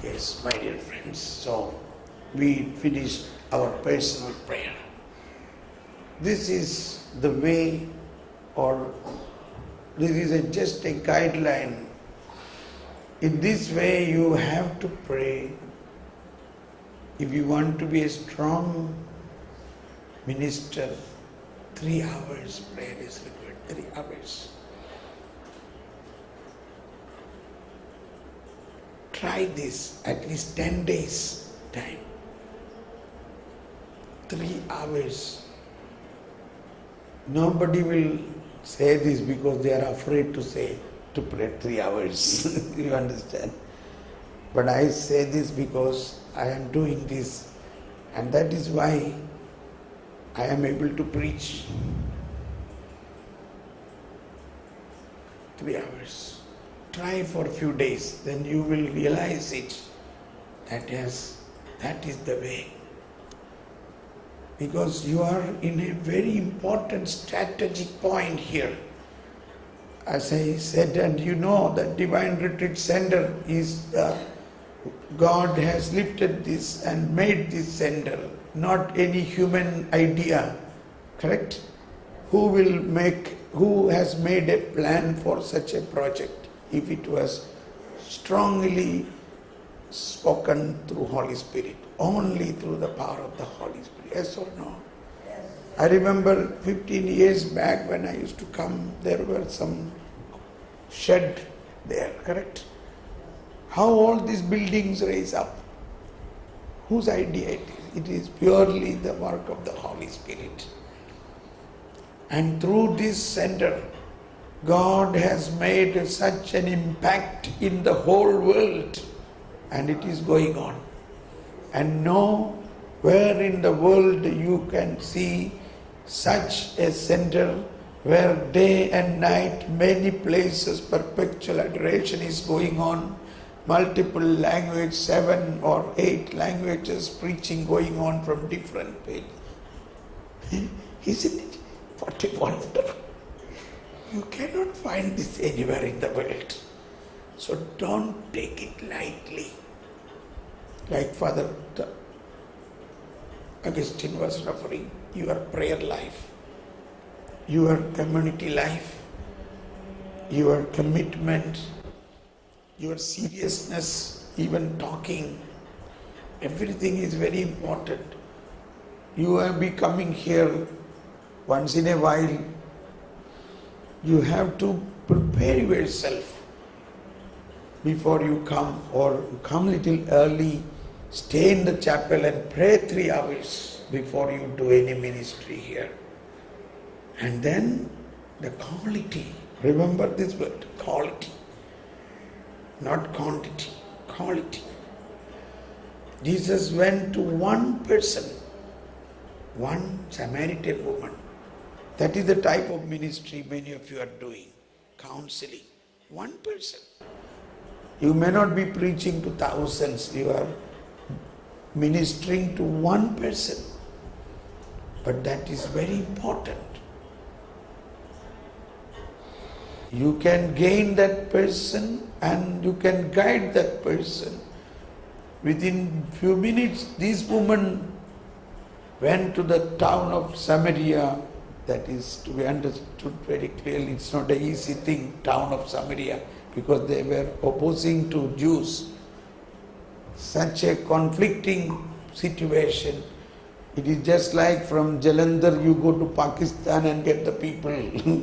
Yes, my dear friends, so we finished our personal prayer. This is the way, or this is just a guideline. In this way you have to pray. If you want to be a strong minister, 3 hours prayer is required, 3 hours. Try this at least 10 days time. 3 hours. Nobody will say this because they are afraid to pray 3 hours. You understand? But I say this because I am doing this, and that is why I am able to preach 3 hours. Try for a few days, then you will realize it. That is the way. Because you are in a very important strategic point here. As I said, and you know that Divine Retreat Center is, God has lifted this and made this center, not any human idea, correct? Who has made a plan for such a project? If it was strongly spoken through Holy Spirit, only through the power of the Holy Spirit, yes or no? Yes. I remember 15 years back when I used to come, there were some shed there, correct? How all these buildings raise up? Whose idea it is? It is purely the work of the Holy Spirit. And through this center, God has made such an impact in the whole world, and it is going on. And nowhere in the world you can see such a center where day and night, many places, perpetual adoration is going on, multiple language, 7 or 8 languages, preaching going on from different places. Isn't it? What a wonder! You cannot find this anywhere in the world. So don't take it lightly. Like Father Augustine was referring, your prayer life, your community life, your commitment, your seriousness, even talking, everything is very important. You will be coming here once in a while. You have to prepare yourself before you come, or come little early, stay in the chapel and pray 3 hours before you do any ministry here. And then the quality, remember this word, quality, not quantity, quality. Jesus went to one person, one Samaritan woman. That is the type of ministry many of you are doing, counseling. One person. You may not be preaching to thousands, you are ministering to one person. But that is very important. You can gain that person and you can guide that person. Within few minutes, this woman went to the town of Samaria. That is to be understood very clearly. It's not an easy thing, town of Samaria, because they were opposing to Jews. Such a conflicting situation. It is just like from Jalandhar you go to Pakistan and get the people,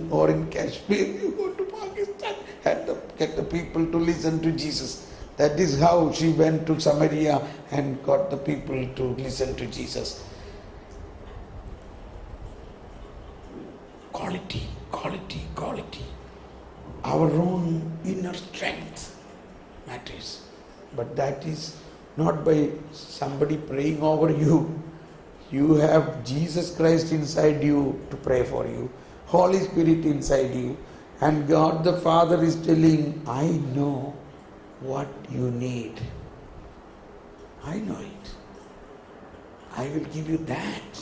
or in Kashmir you go to Pakistan and get the people to listen to Jesus. That is how she went to Samaria and got the people to listen to Jesus. Quality, quality, quality. Our own inner strength matters. But that is not by somebody praying over you. You have Jesus Christ inside you to pray for you, Holy Spirit inside you, and God the Father is telling, I know what you need. I know it. I will give you that.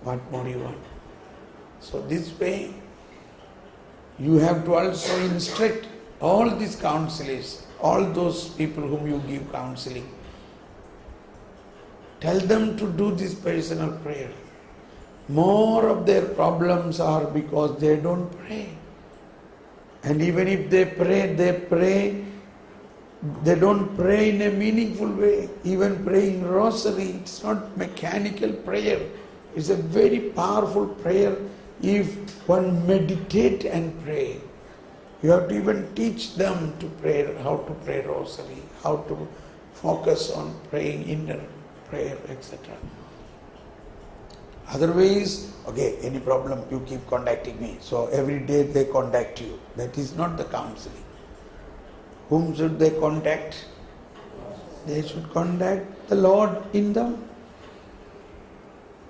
What more you want? So this way, you have to also instruct all these counselors all those people whom you give counseling, tell them to do this personal prayer. More of their problems are because they don't pray. And even if they pray, they don't pray in a meaningful way. Even praying rosary, it's not mechanical prayer. It's a very powerful prayer if one meditate and pray. You have to even teach them to pray, how to pray rosary, how to focus on praying inner prayer, etc. Otherwise, okay, any problem, you keep contacting me. So every day they contact you. That is not the counseling. Whom should they contact? They should contact the Lord in them.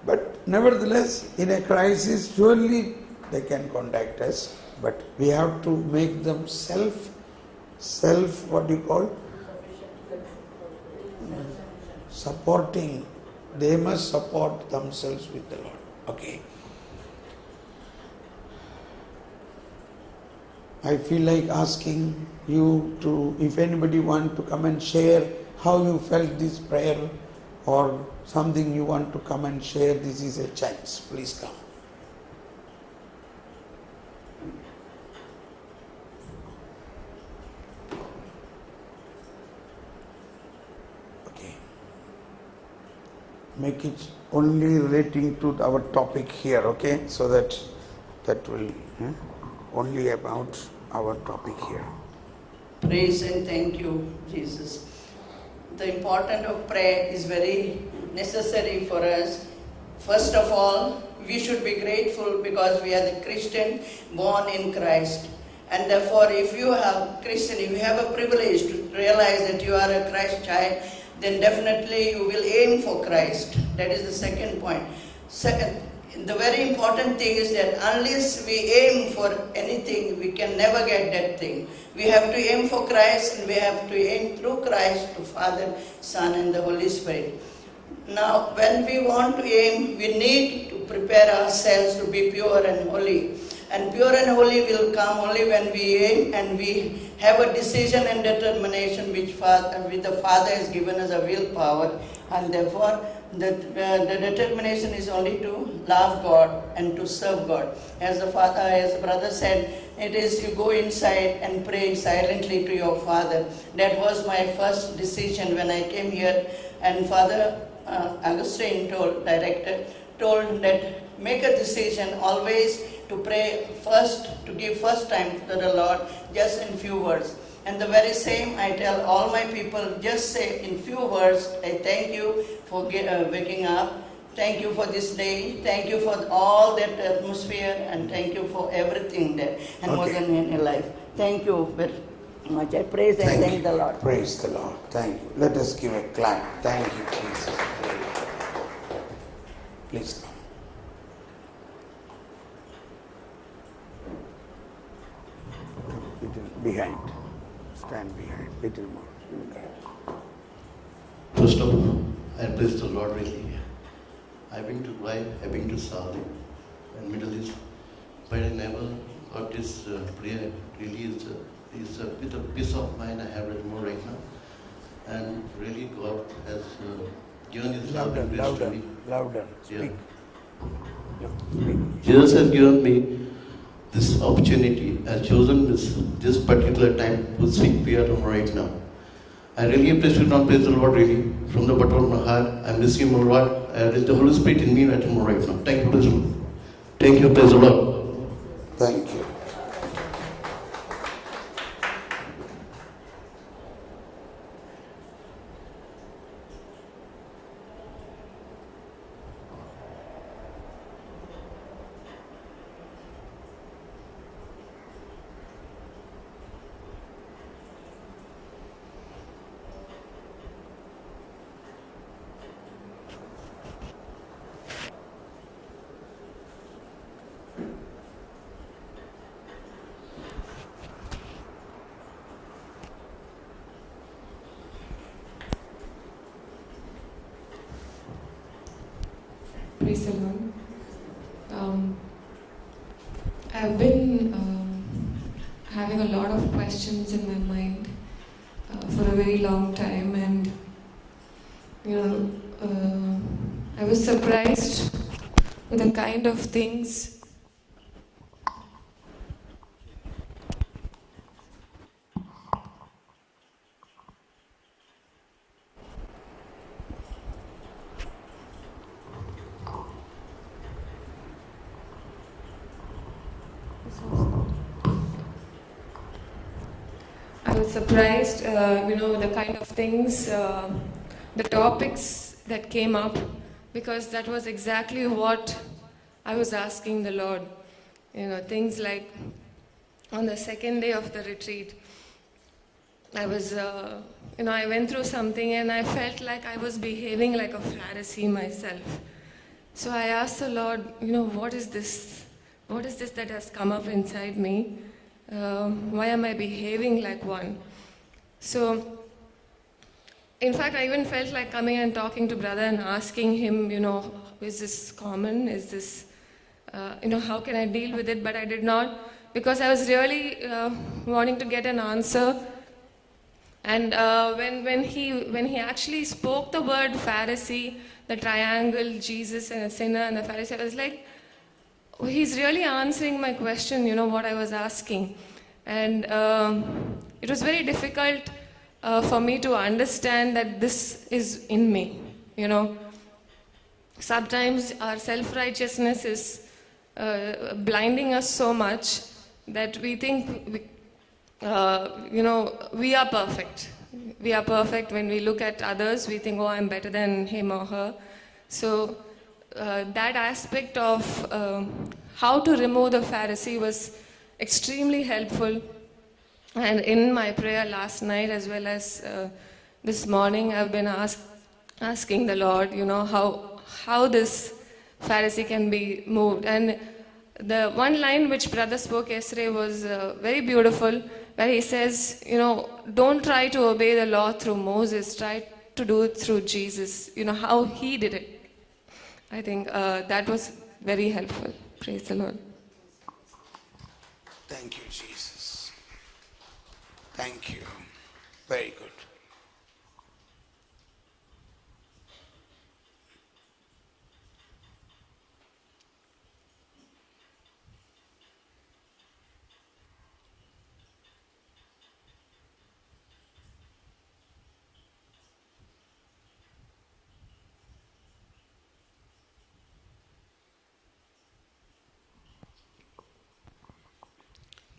But nevertheless, in a crisis, surely they can contact us. But we have to make them supporting. They must support themselves with the Lord. Okay. I feel like asking you to, if anybody want to come and share how you felt this prayer or something you want to come and share, this is a chance. Please come. Okay. Make it only relating to our topic here, okay? So that will only about our topic here. Praise and thank you, Jesus. The importance of prayer is very necessary for us. First of all, we should be grateful because we are the Christian born in Christ. And therefore, if you have Christian, if you have a privilege to realize that you are a Christ child, then definitely you will aim for Christ. That is the second point. Second, the very important thing is that unless we aim for anything, we can never get that thing. We have to aim for Christ, and we have to aim through Christ to Father, Son, and the Holy Spirit. Now, when we want to aim, we need to prepare ourselves to be pure and holy. And pure and holy will come only when we aim and we have a decision and determination which the Father has given us a willpower. And therefore, the determination is only to love God and to serve God. As the brother said, it is you go inside and pray silently to your Father. That was my first decision when I came here. And Father Augustine told that make a decision always to pray first, to give first time to the Lord, just in few words. And the very same I tell all my people, just say in few words, I thank you for waking up, thank you for this day, thank you for all that atmosphere, and thank you for everything there, and more than in life. Thank you very much. I praise and thank the Lord. Praise the Lord. Thank you. Let us give a clap. Thank you, Jesus. Please come. Little behind. Stand behind. Little more. First of all, I bless the Lord really. I've been to Dubai, I've been to Saudi and Middle East, but I never got this prayer. Really is with a peace of mind I have it more right now. And really God has given His love and grace to me. Louder. Speak. Yeah. Jesus has given me this opportunity, has chosen this particular time to speak prayer right now. I really appreciate and praise the Lord really. From the bottom of my heart, I miss you, my Lord. There is the Holy Spirit in me right now. Thank you, praise the Lord. Thank you, praise the Lord. Thank you. Praise the Lord. I've been having a lot of questions in my mind, very long time, and I was surprised with the kind of things I was surprised, the kind of things, the topics that came up, because that was exactly what I was asking the Lord. Things like on the second day of the retreat, I was, I went through something and I felt like I was behaving like a Pharisee myself. So I asked the Lord, what is this? What is this that has come up inside me? Why am I behaving like one? So, in fact, I even felt like coming and talking to brother and asking him, is this common? Is this, how can I deal with it? But I did not, because I was really wanting to get an answer. And when he actually spoke the word Pharisee, the triangle, Jesus and a sinner and the Pharisee, I was like, he's really answering my question, what I was asking. And it was very difficult for me to understand that this is in me, Sometimes our self-righteousness is blinding us so much that we think, we are perfect. We are perfect. When we look at others, we think, I'm better than him or her. So that aspect of how to remove the Pharisee was extremely helpful. And in my prayer last night as well as this morning, I've been asking the Lord, how this Pharisee can be moved. And the one line which brother spoke yesterday was very beautiful, where he says, don't try to obey the law through Moses, try to do it through Jesus, how he did it. I think that was very helpful. Praise the Lord. Thank you, Jesus. Thank you. Very good.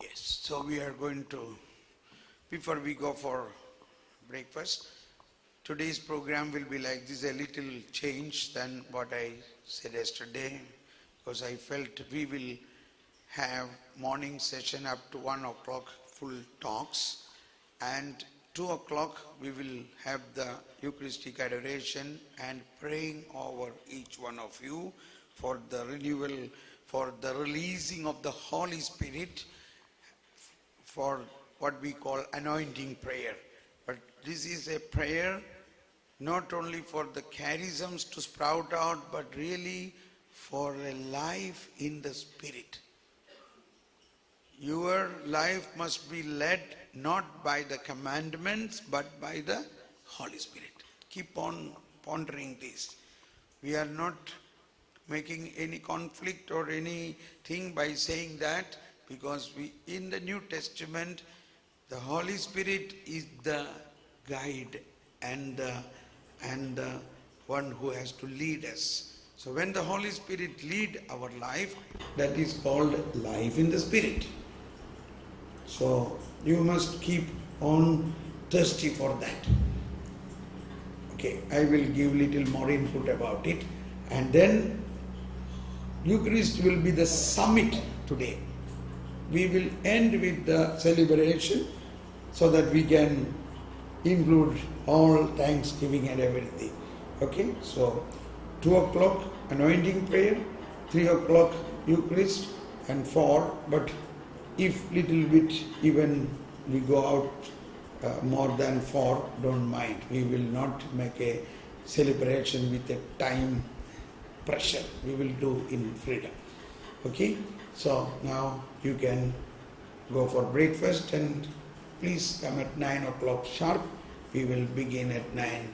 Yes, so we are going to, before we go for breakfast, today's program will be like this, a little change than what I said yesterday, because I felt we will have morning session up to 1 o'clock, full talks, and 2 o'clock we will have the Eucharistic adoration and praying over each one of you for the renewal, for the releasing of the Holy Spirit, for what we call anointing prayer. But this is a prayer not only for the charisms to sprout out, but really for a life in the Spirit. Your life must be led not by the commandments, but by the Holy Spirit. Keep on pondering this. We are not making any conflict or anything by saying that, because in the New Testament, the Holy Spirit is the guide and the one who has to lead us. So when the Holy Spirit lead our life, that is called life in the Spirit. So you must keep on thirsty for that. Okay, I will give little more input about it, and then Eucharist will be the summit today. We will end with the celebration so that we can include all thanksgiving and everything. Okay, so 2 o'clock anointing prayer, 3 o'clock Eucharist, and 4, but if little bit even we go out more than 4, don't mind. We will not make a celebration with a time pressure. We will do in freedom. Okay, so now you can go for breakfast, and please come at 9 o'clock sharp We will begin at 9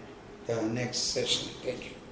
the next session. Thank you.